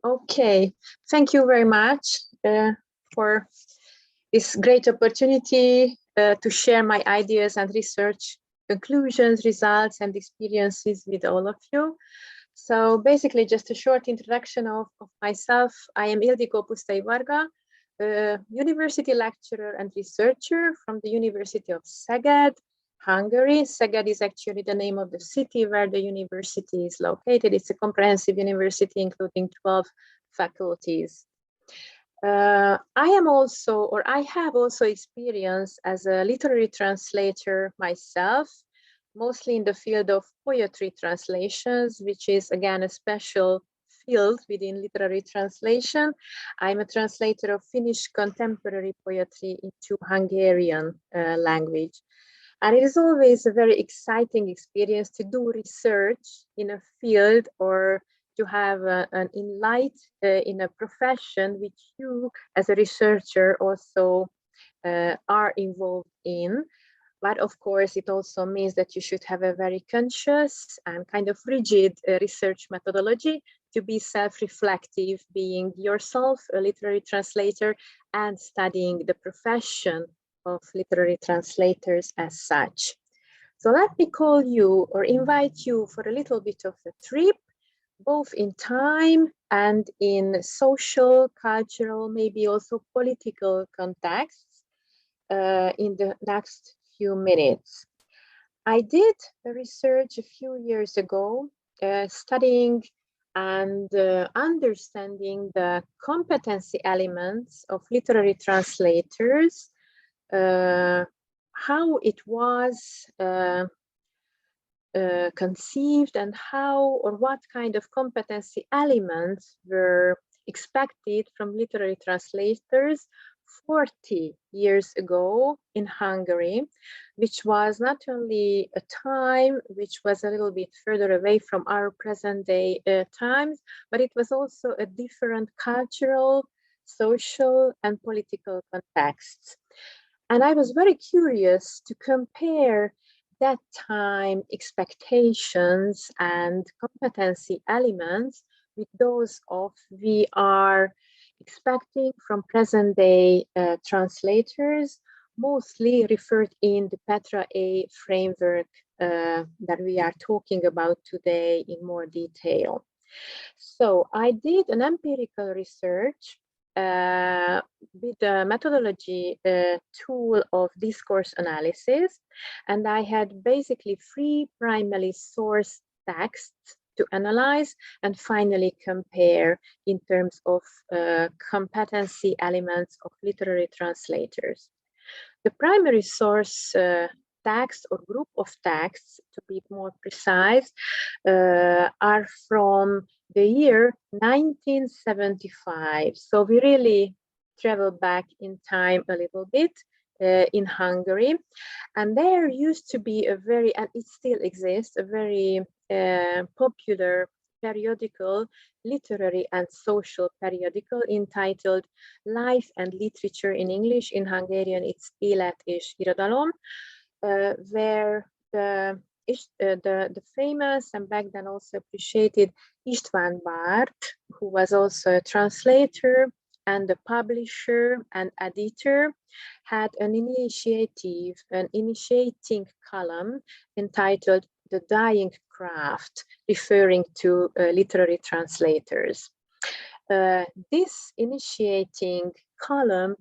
Okay, thank you very much for this great opportunity to share my ideas and research conclusions, results, and experiences with all of you. So basically, just a short introduction of myself. I am Ildikó Pusztai-Varga, a university lecturer and researcher from the University of Szeged, Hungary. Szeged is actually the name of the city where the university is located. It's a comprehensive university including 12 faculties. I have also experience as a literary translator myself, mostly in the field of poetry translations, which is again a special field within literary translation. I'm a translator of Finnish contemporary poetry into Hungarian language. And it is always a very exciting experience to do research in a field or to have an insight in a profession which you as a researcher also are involved in. But of course, it also means that you should have a very conscious and kind of rigid research methodology to be self-reflective, being yourself a literary translator and studying the profession of literary translators as such. So let me call you or invite you for a little bit of a trip, both in time and in social, cultural, maybe also political contexts in the next few minutes. I did research a few years ago, studying and understanding the competency elements of literary translators, how it was conceived and how or what kind of competency elements were expected from literary translators 40 years ago in Hungary, which was not only a time which was a little bit further away from our present day times, but it was also a different cultural, social, and political context. And I was very curious to compare that time expectations and competency elements with those of we are expecting from present day translators, mostly referred in the PETRA-E framework that we are talking about today in more detail. So I did an empirical research with the methodology tool of discourse analysis, and I had basically 3 primary source texts to analyze and finally compare in terms of competency elements of literary translators. The primary source text or group of texts, to be more precise, are from the year 1975. So we really travel back in time a little bit in Hungary. And there used to be a very, and it still exists, a very popular periodical, literary and social periodical entitled Life and Literature in English. In Hungarian, it's Élet és Irodalom, where the famous and back then also appreciated István Bart, who was also a translator and a publisher and editor, had an initiating column entitled The Dying Craft, referring to literary translators. This initiating column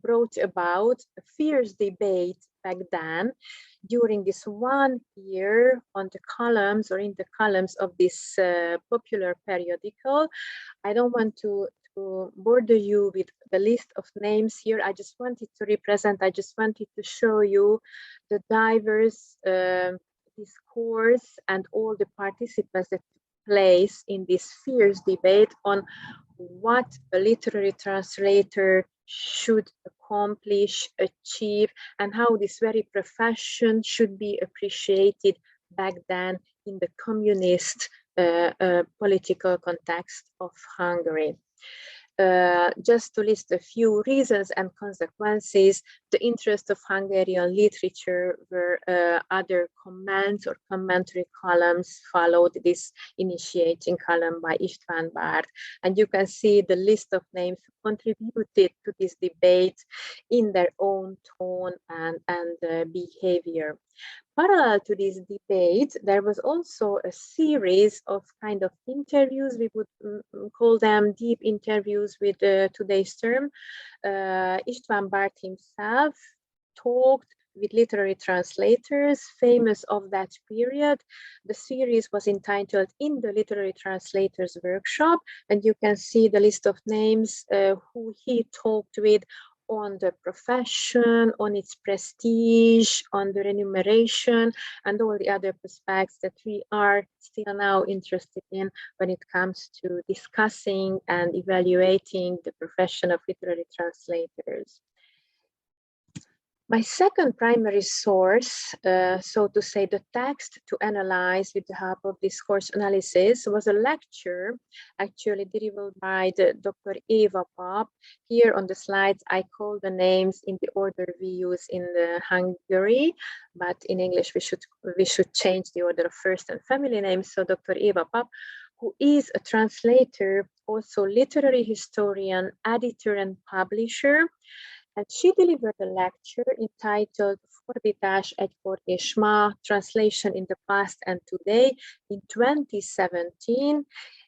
brought about a fierce debate back then during this 1 year on the columns or in the columns of this popular periodical. I don't want to border you with the list of names here. I just wanted to show you the diverse discourse and all the participants that took place in this fierce debate on what a literary translator should accomplish, achieve, and how this very profession should be appreciated back then in the communist political context of Hungary. Just to list a few reasons and consequences, the interest of Hungarian literature, where other comments or commentary columns followed this initiating column by István Bart. And you can see the list of names who contributed to this debate in their own tone and behavior. Parallel to this debate, there was also a series of kind of interviews. We would call them deep interviews with today's term. István Bart himself talked with literary translators, famous of that period. The series was entitled In the Literary Translators Workshop, and you can see the list of names who he talked with on the profession, on its prestige, on the remuneration, and all the other aspects that we are still now interested in when it comes to discussing and evaluating the profession of literary translators. My second primary source, so to say, the text to analyze with the help of this course analysis, was a lecture actually delivered by Dr. Eva Pap. Here on the slides, I call the names in the order we use in Hungary, but in English we should change the order of first and family names. So Dr. Eva Pap, who is a translator, also literary historian, editor, and publisher. And she delivered a lecture entitled Fordítás egykor és ma, Translation in the Past and Today in 2017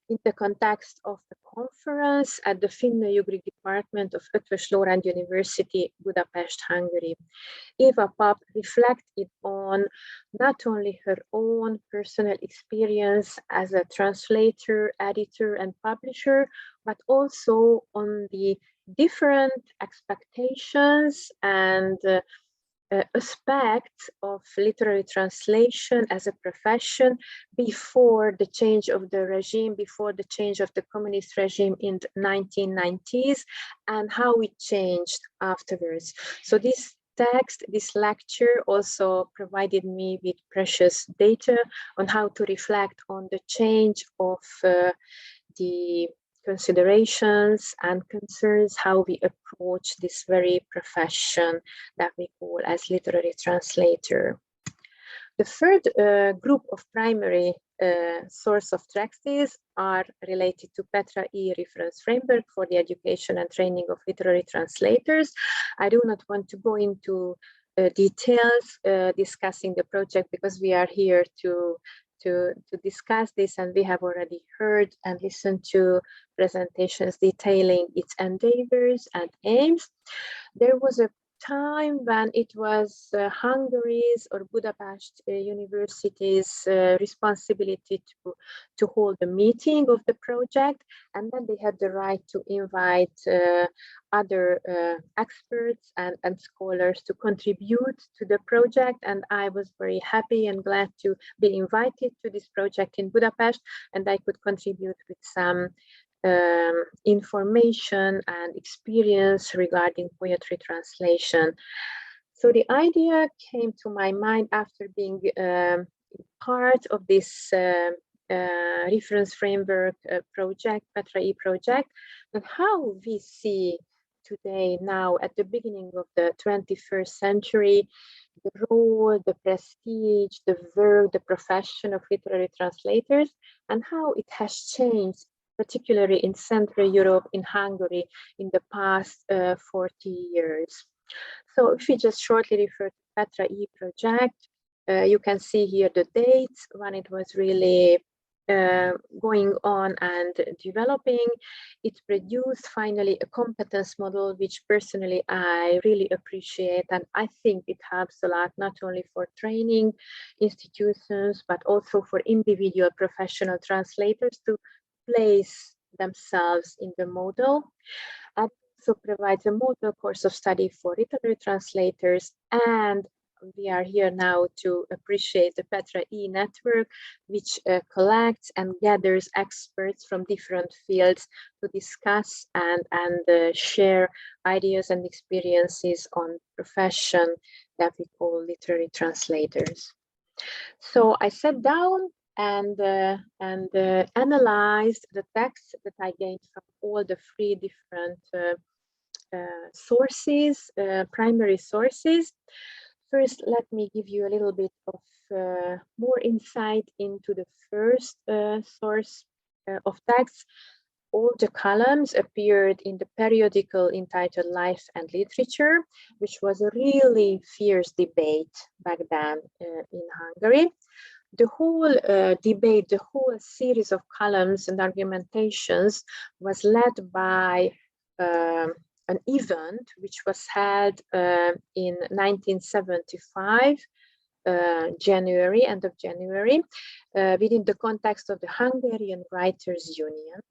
in the context of the conference at the Finno-Ugric Department of Eötvös Loránd University, Budapest, Hungary. Eva Pap reflected on not only her own personal experience as a translator, editor, and publisher, but also on the different expectations and aspects of literary translation as a profession before the change of the regime, before the change of the communist regime in the 1990s, and how it changed afterwards. So this text, this lecture also provided me with precious data on how to reflect on the change of the considerations and concerns, how we approach this very profession that we call as literary translator. The third group of primary source of texts are related to PETRA-E Reference Framework for the Education and Training of Literary Translators. I do not want to go into details discussing the project because we are here to discuss this, and we have already heard and listened to presentations detailing its endeavors and aims. There was a time when it was Hungary's or Budapest University's responsibility to hold a meeting of the project, and then they had the right to invite other experts and scholars to contribute to the project, and I was very happy and glad to be invited to this project in Budapest, and I could contribute with some information and experience regarding poetry translation. So the idea came to my mind after being part of this reference framework project, PETRA-E project, and how we see today now at the beginning of the 21st century the role, the prestige, the work, the profession of literary translators, and how it has changed, particularly in Central Europe, in Hungary, in the past 40 years. So if we just shortly refer to PETRA-E project, you can see here the dates when it was really going on and developing. It produced finally a competence model, which personally I really appreciate, and I think it helps a lot, not only for training institutions, but also for individual professional translators to place themselves in the model. And also provides a model course of study for literary translators, and we are here now to appreciate the PETRA-E network, which collects and gathers experts from different fields to discuss and share ideas and experiences on profession that we call literary translators. So I sat down and analyzed the text that I gained from all the three different sources, primary sources. First, let me give you a little bit of more insight into the first source of text. All the columns appeared in the periodical entitled Life and Literature, which was a really fierce debate back then in Hungary. The whole debate, the whole series of columns and argumentations was led by an event which was held in 1975, January, end of January, within the context of the Hungarian Writers' Union,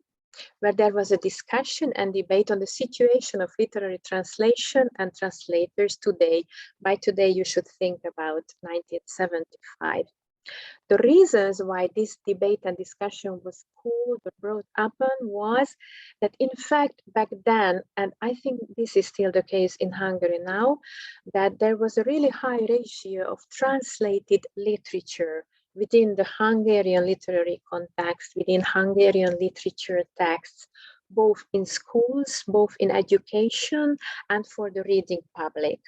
where there was a discussion and debate on the situation of literary translation and translators today. By today, you should think about 1975. The reasons why this debate and discussion was called or brought upon was that, in fact, back then, and I think this is still the case in Hungary now, that there was a really high ratio of translated literature within the Hungarian literary context, within Hungarian literature texts, both in schools, both in education, and for the reading public.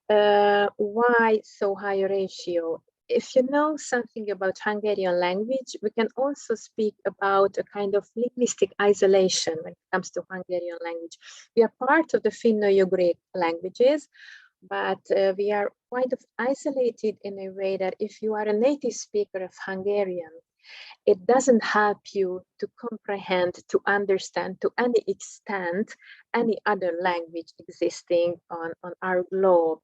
Why so high a ratio? If you know something about Hungarian language, we can also speak about a kind of linguistic isolation when it comes to Hungarian language. We are part of the Finno-Ugric languages, but we are kind of isolated in a way that if you are a native speaker of Hungarian, it doesn't help you to comprehend, to understand to any extent any other language existing on our globe.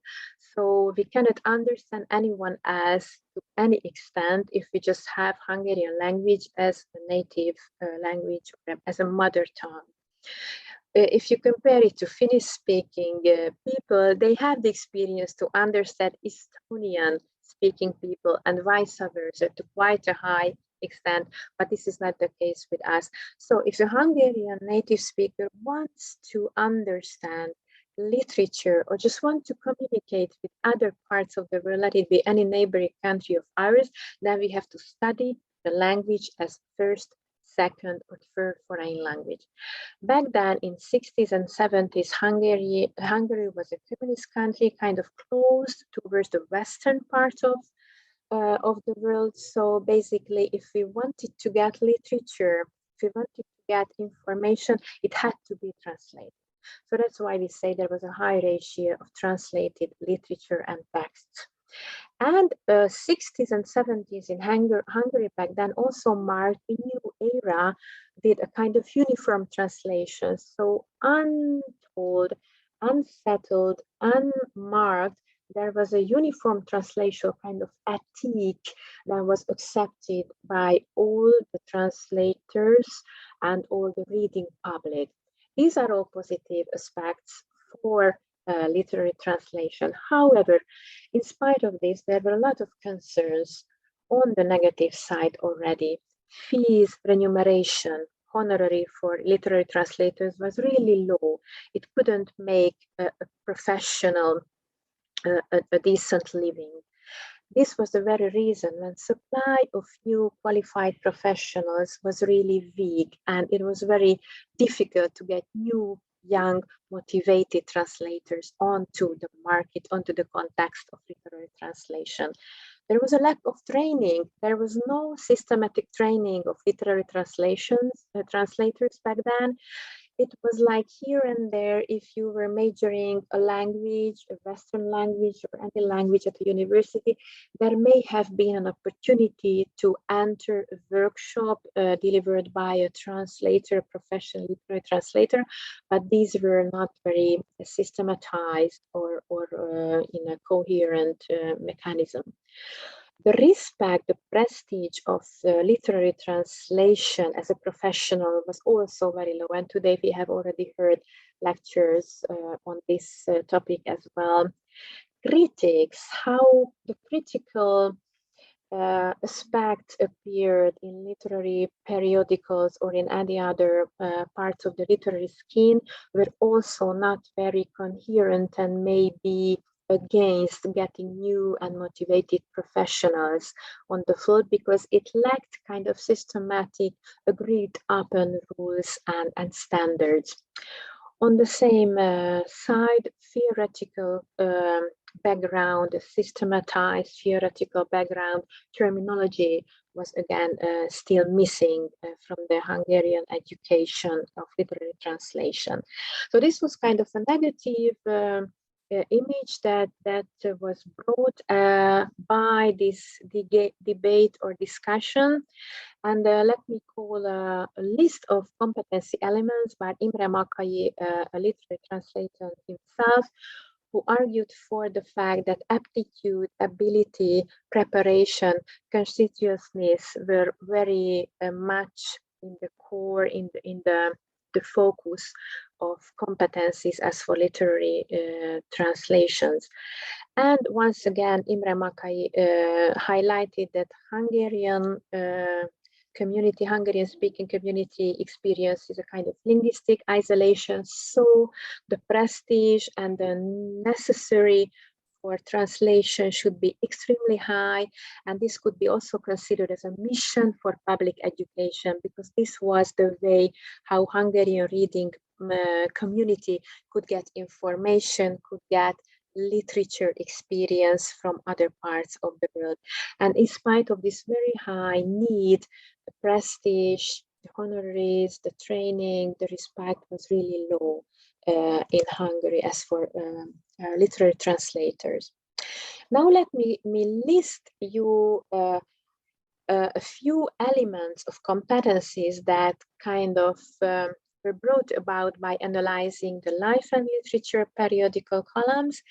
So we cannot understand anyone else to any extent if we just have Hungarian language as a native language or as a mother tongue. If you compare it to Finnish-speaking people, they have the experience to understand Estonian-speaking people and vice versa to quite a high extent, but this is not the case with us. So if a Hungarian native speaker wants to understand literature or just want to communicate with other parts of the world, let it be any neighboring country of ours, then we have to study the language as first, second, or third foreign language. Back then in 60s and 70s, Hungary was a communist country, kind of closed towards the western part of the world. So basically, if we wanted to get literature, if we wanted to get information, it had to be translated. So that's why we say there was a high ratio of translated literature and texts. And 60s and 70s in Hungary back then also marked a new era with a kind of uniform translation. So untold, unsettled, unmarked, there was a uniform translation kind of ethic that was accepted by all the translators and all the reading public. These are all positive aspects for literary translation. However, in spite of this, there were a lot of concerns on the negative side already. Fees, remuneration, honorary for literary translators was really low. It couldn't make a professional, a decent living. This was the very reason when supply of new qualified professionals was really weak, and it was very difficult to get new, young, motivated translators onto the market, onto the context of literary translation. There was a lack of training. There was no systematic training of literary translators back then. It was like here and there, if you were majoring a language, a Western language, or any language at a university, there may have been an opportunity to enter a workshop delivered by a translator, professional literary translator, but these were not very systematized or in a coherent mechanism. The respect, the prestige of literary translation as a professional was also very low. And today we have already heard lectures on this topic as well. Critics, how the critical aspect appeared in literary periodicals or in any other parts of the literary scheme were also not very coherent and maybe against getting new and motivated professionals on the field because it lacked kind of systematic agreed upon rules and standards. On the same side, theoretical background, systematized theoretical background terminology was again still missing from the Hungarian education of literary translation. So this was kind of a negative image that was brought by this debate or discussion. And let me call a list of competency elements by Imre Makai, a literary translator himself, who argued for the fact that aptitude, ability, preparation, conscientiousness were very much in the core, in the focus of competencies as for literary translations. And once again, Imre Makai highlighted that Hungarian community, Hungarian-speaking community experiences a kind of linguistic isolation, so the prestige and the necessary for translation should be extremely high, and this could be also considered as a mission for public education, because this was the way how Hungarian reading community could get information, could get literature experience from other parts of the world. And in spite of this very high need, the prestige, the honoraries, the training, the respect was really low in Hungary as for literary translators. Now let me list you a few elements of competencies that kind of were brought about by analyzing the Life and Literature periodical columns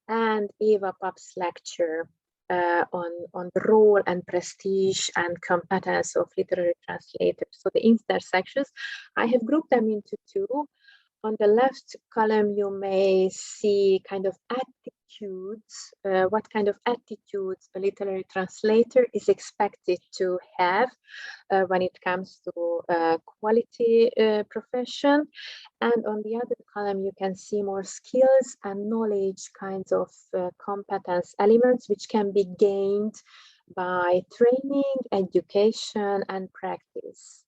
and Eva Papp's lecture on the role and prestige and competence of literary translators. So the intersections, I have grouped them into two. On the left column, you may see kind of attitudes, what kind of attitudes a literary translator is expected to have when it comes to quality profession. And on the other column, you can see more skills and knowledge kinds of competence elements, which can be gained by training, education, and practice.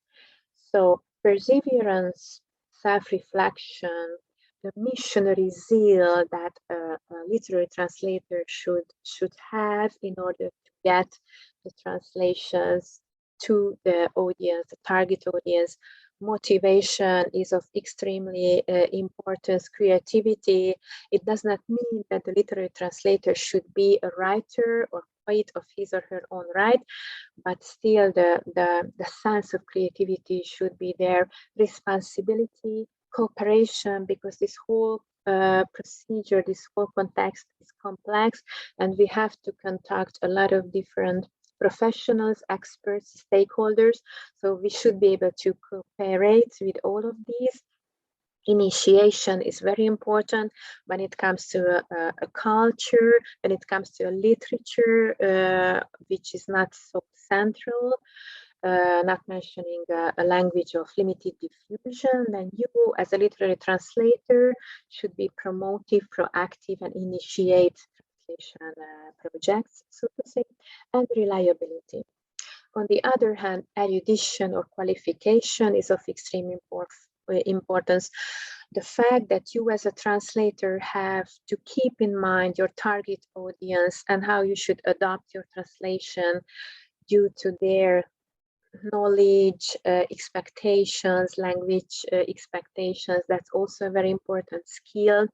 So perseverance, self-reflection, the missionary zeal that a literary translator should have in order to get the translations to the audience, the target audience. Motivation is of extremely importance. Creativity. It does not mean that the literary translator should be a writer or poet of his or her own right, but still the sense of creativity should be there. Responsibility, cooperation, because this whole procedure, this whole context is complex, and we have to contact a lot of different professionals, experts, stakeholders. So we should be able to cooperate with all of these. Initiation is very important when it comes to a culture, when it comes to a literature, which is not so central, not mentioning a language of limited diffusion. Then you, as a literary translator, should be promotive, proactive, and initiate translation projects, so to say, and reliability. On the other hand, erudition or qualification is of extreme importance. The fact that you as a translator have to keep in mind your target audience and how you should adopt your translation due to their knowledge, expectations, language expectations, that's also a very important skill.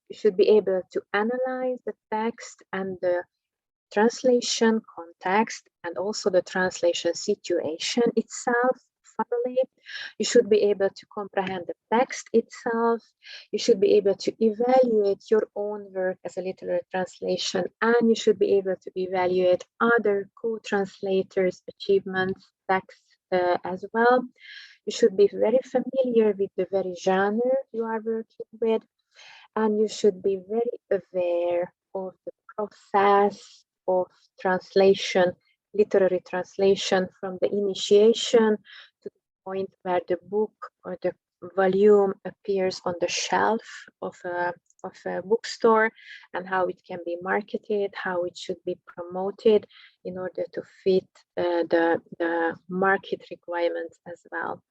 You should be able to analyze the text and the translation context and also the translation situation itself thoroughly. You should be able to comprehend the text itself. You should be able to evaluate your own work as a literary translation, and you should be able to evaluate other co-translators' achievements, text as well. You should be very familiar with the very genre you are working with, and you should be very aware of the process of translation, literary translation, from the initiation to the point where the book or the volume appears on the shelf of a bookstore, and how it can be marketed, how it should be promoted in order to fit the market requirements as well.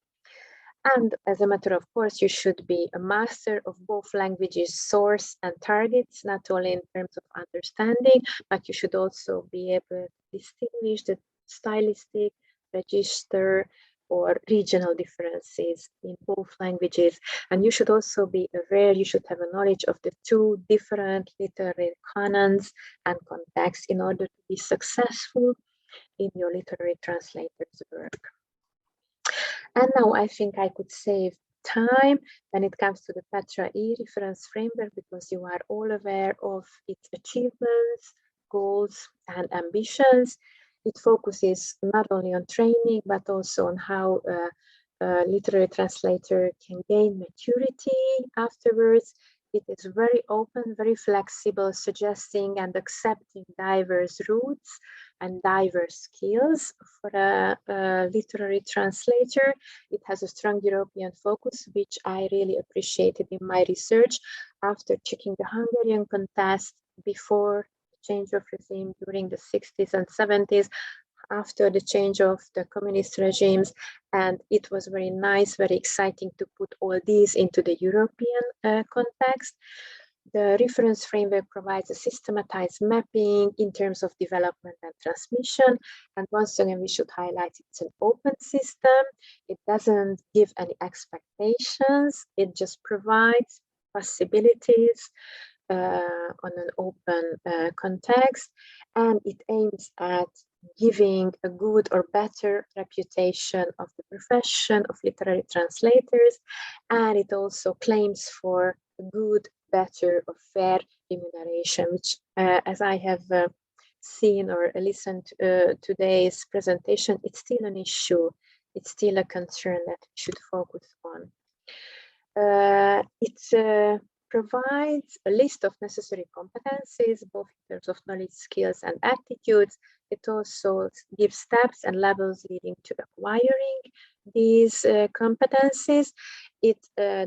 And as a matter of course, you should be a master of both languages, source and targets, not only in terms of understanding, but you should also be able to distinguish the stylistic, register, or regional differences in both languages. And you should also be aware, you should have a knowledge of the two different literary canons and contexts in order to be successful in your literary translator's work. And now I think I could save time when it comes to the PETRA-E reference framework, because you are all aware of its achievements, goals, and ambitions. It focuses not only on training, but also on how a literary translator can gain maturity afterwards. It is very open, very flexible, suggesting and accepting diverse routes and diverse skills for a literary translator. It has a strong European focus, which I really appreciated in my research after checking the Hungarian contest before the change of regime during the 60s and 70s, after the change of the communist regimes. And it was very nice, very exciting to put all these into the European context. The reference framework provides a systematized mapping in terms of development and transmission. And once again, we should highlight it's an open system. It doesn't give any expectations. It just provides possibilities on an open context. And it aims at giving a good or better reputation of the profession of literary translators. And it also claims for a good, better, or fair remuneration, which as I have seen or listened to today's presentation, it's still an issue. It's still a concern that we should focus on. It provides a list of necessary competencies, both in terms of knowledge, skills, and attitudes. It also gives steps and levels leading to acquiring these competencies. It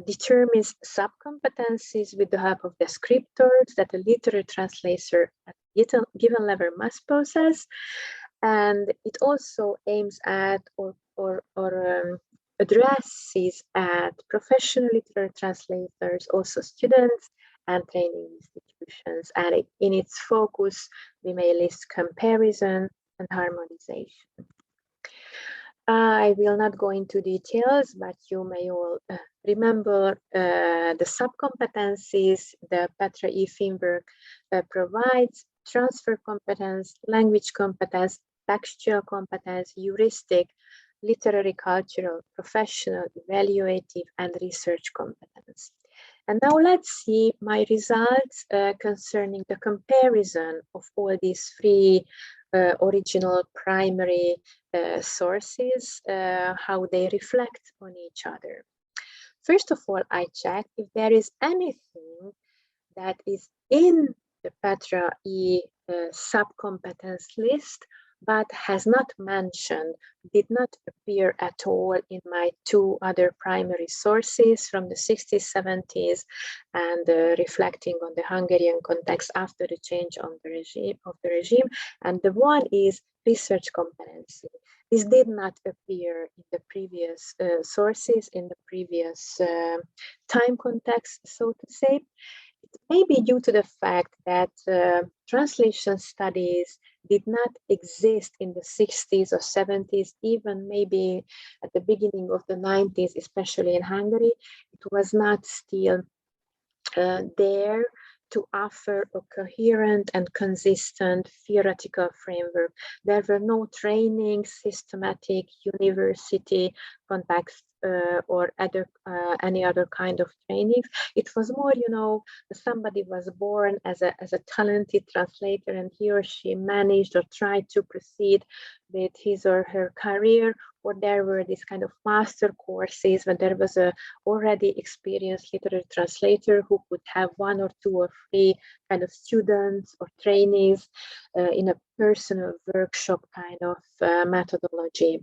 determines sub-competencies with the help of descriptors that a literary translator at a given level must possess. And it also aims at or addresses at professional literary translators, also students and training institutions. And in its focus, we may list comparison and harmonization. I will not go into details, but you may all remember the sub-competencies the PETRA-E framework provides: transfer competence, language competence, textual competence, heuristic, literary, cultural, professional, evaluative, and research competence. And now let's see my results concerning the comparison of all these three original primary sources, how they reflect on each other. First of all, I checked if there is anything that is in the PETRA-E sub-competence list but has not mentioned, did not appear at all in my two other primary sources from the 60s, 70s, and reflecting on the Hungarian context after the change of the regime. And the one is research competency. This did not appear in the previous sources, in the previous time context, so to say. It may be due to the fact that translation studies did not exist in the 60s or 70s, even maybe at the beginning of the 90s, especially in Hungary. It was not still there to offer a coherent and consistent theoretical framework. There were no training, systematic, university context or any other kind of trainings. It was more, you know, somebody was born as a talented translator and he or she managed or tried to proceed with his or her career, or there were these kind of master courses where there was a already experienced literary translator who could have one or two or three kind of students or trainees in a personal workshop kind of methodology.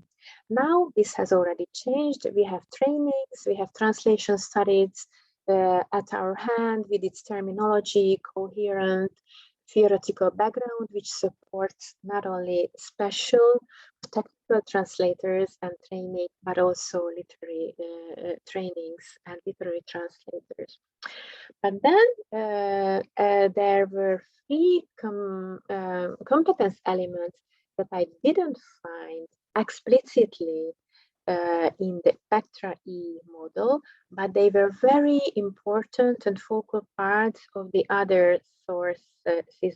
Now this has already changed. We have trainings, we have translation studies at our hand with its terminology, coherent theoretical background, which supports not only special technical translators and training, but also literary trainings and literary translators. But then there were three competence elements that I didn't find explicitly in the PETRA-E model, but they were very important and focal parts of the other sources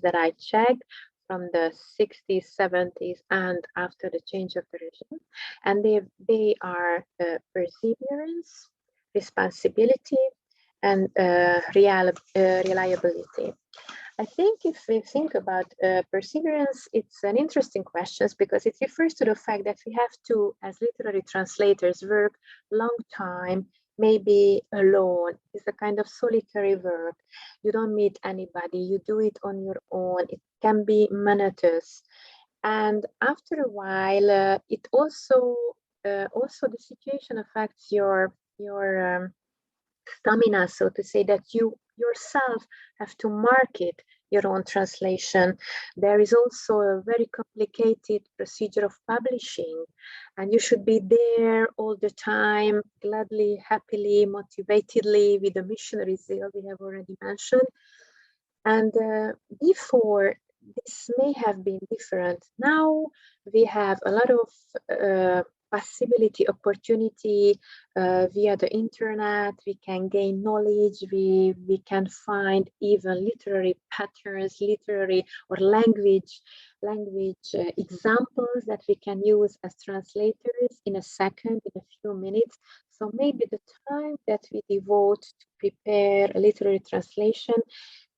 that I checked from the 60s, 70s, and after the change of the regime. And they are perseverance, responsibility, and reliability. I think if we think about perseverance, it's an interesting question because it refers to the fact that we have to, as literary translators, work long time, maybe alone. It's a kind of solitary work. You don't meet anybody, you do it on your own. It can be monotonous. And after a while, it also the situation affects your stamina, so to say, that you yourself have to market your own translation. There is also a very complicated procedure of publishing, and you should be there all the time, gladly, happily, motivatedly, with the missionary zeal we have already mentioned. And before, this may have been different. Now we have a lot of possibility, opportunity via the internet. We can gain knowledge. We can find even literary patterns, literary or language examples that we can use as translators in a second, in a few minutes. So maybe the time that we devote to prepare a literary translation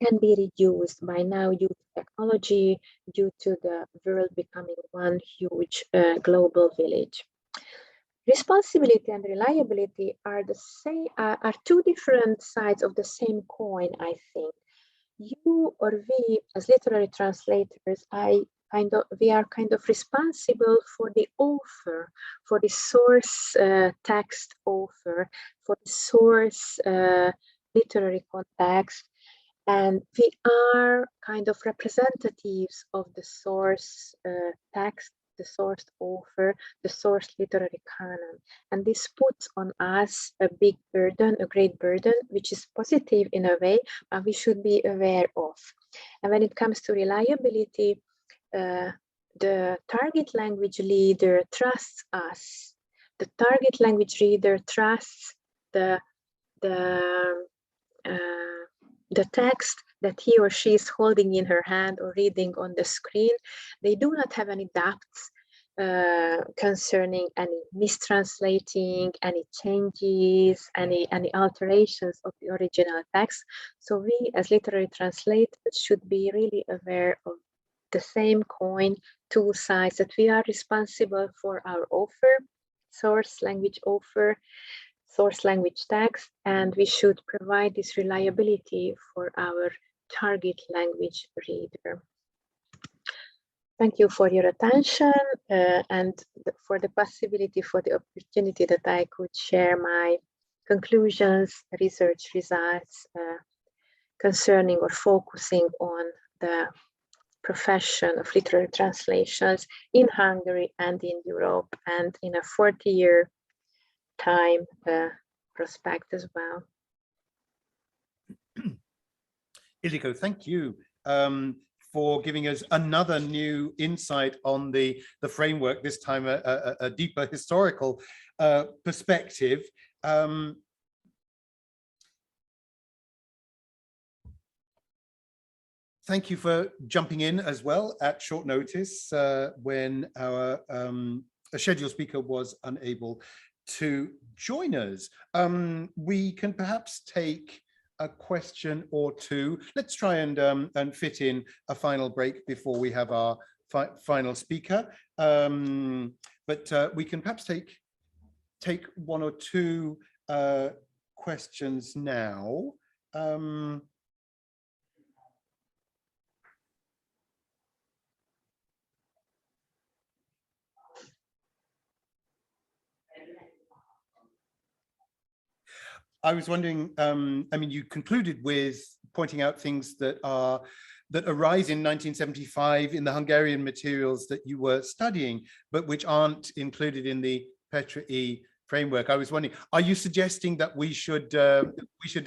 can be reduced by now due to technology, due to the world becoming one huge global village. Responsibility and reliability are the same, are two different sides of the same coin, I think. You or we, as literary translators, we are kind of responsible for the author, for the source text author, for the source literary context. And we are kind of representatives of the source text, the source author, the source literary canon. And this puts on us a big burden, a great burden, which is positive in a way, but we should be aware of. And when it comes to reliability, the target language leader trusts us. The target language reader trusts the text that he or she is holding in her hand or reading on the screen. They do not have any doubts concerning any mistranslating, any changes, any alterations of the original text. So we as literary translators should be really aware of the same coin, two sides, that we are responsible for our author, source language author, source language text, and we should provide this reliability for our target language reader. Thank you for your attention and for the possibility, for the opportunity that I could share my conclusions, research results concerning or focusing on the profession of literary translations in Hungary and in Europe, and in a 40-year time prospect as well. Ildikó, thank you for giving us another new insight on the framework, this time a deeper historical perspective. Thank you for jumping in as well at short notice when our scheduled speaker was unable to join us. We can perhaps take a question or two. Let's try and fit in a final break before we have our final speaker. But we can perhaps take one or two questions now. I was wondering, I mean, you concluded with pointing out things that are that arise in 1975 in the Hungarian materials that you were studying, but which aren't included in the PETRA-E framework. I was wondering, are you suggesting that we should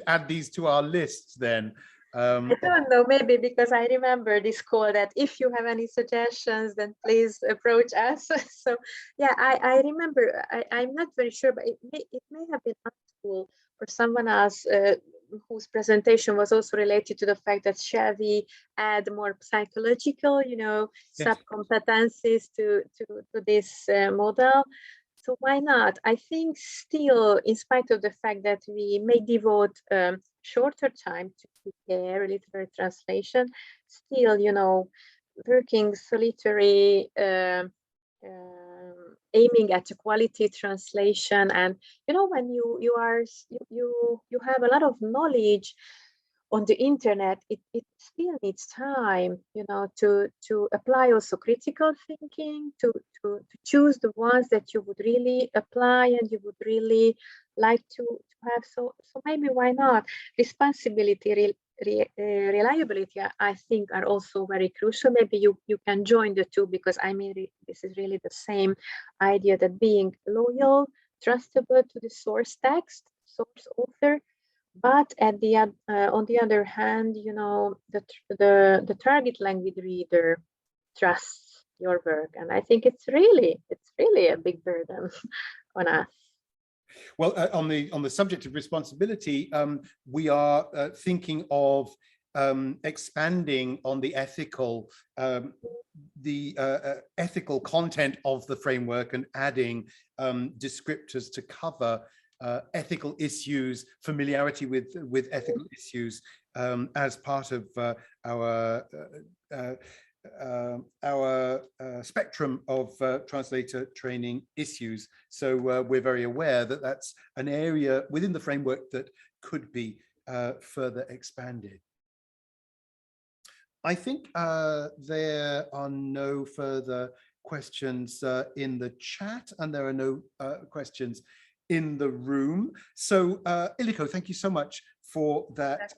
add these to our lists then? I don't know, maybe because I remember this call that if you have any suggestions, then please approach us. So yeah, I remember, I'm not very sure, but it may have been helpful for someone else whose presentation was also related to the fact that shall we add more psychological, yes, sub-competencies to this model. So why not? I think still, in spite of the fact that we may devote shorter time to prepare a literary translation, still, working solitary, aiming at a quality translation, and when you have a lot of knowledge on the internet, it still needs time, to apply also critical thinking, to choose the ones that you would really apply and you would really like to have. So maybe why not? Responsibility, reliability, I think, are also very crucial. Maybe you can join the two, because I mean, this is really the same idea, that being loyal, trustable to the source text, source author, but on the other hand, the target language reader trusts your work, and I think it's really a big burden on us. Well, on the subject of responsibility, we are thinking of expanding on the ethical content of the framework and adding descriptors to cover ethical issues, familiarity with ethical issues, as part of our spectrum of translator training issues. So we're very aware that that's an area within the framework that could be further expanded. I think there are no further questions in the chat, and there are no questions in the room. So Ildikó, thank you so much for that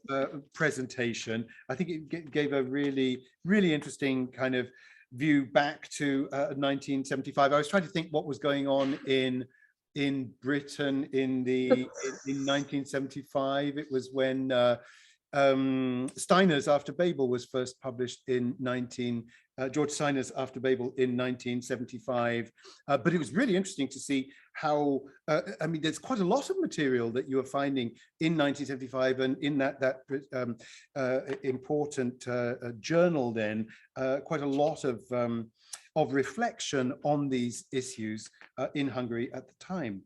presentation. I think it gave a really, really interesting kind of view back to 1975. I was trying to think what was going on in Britain in 1975. It was when Steiner's After Babel was first published in George Steiner's After Babel in 1975. But it was really interesting to see how, I mean, there's quite a lot of material that you are finding in 1975, and in that important journal then, quite a lot of reflection on these issues in Hungary at the time.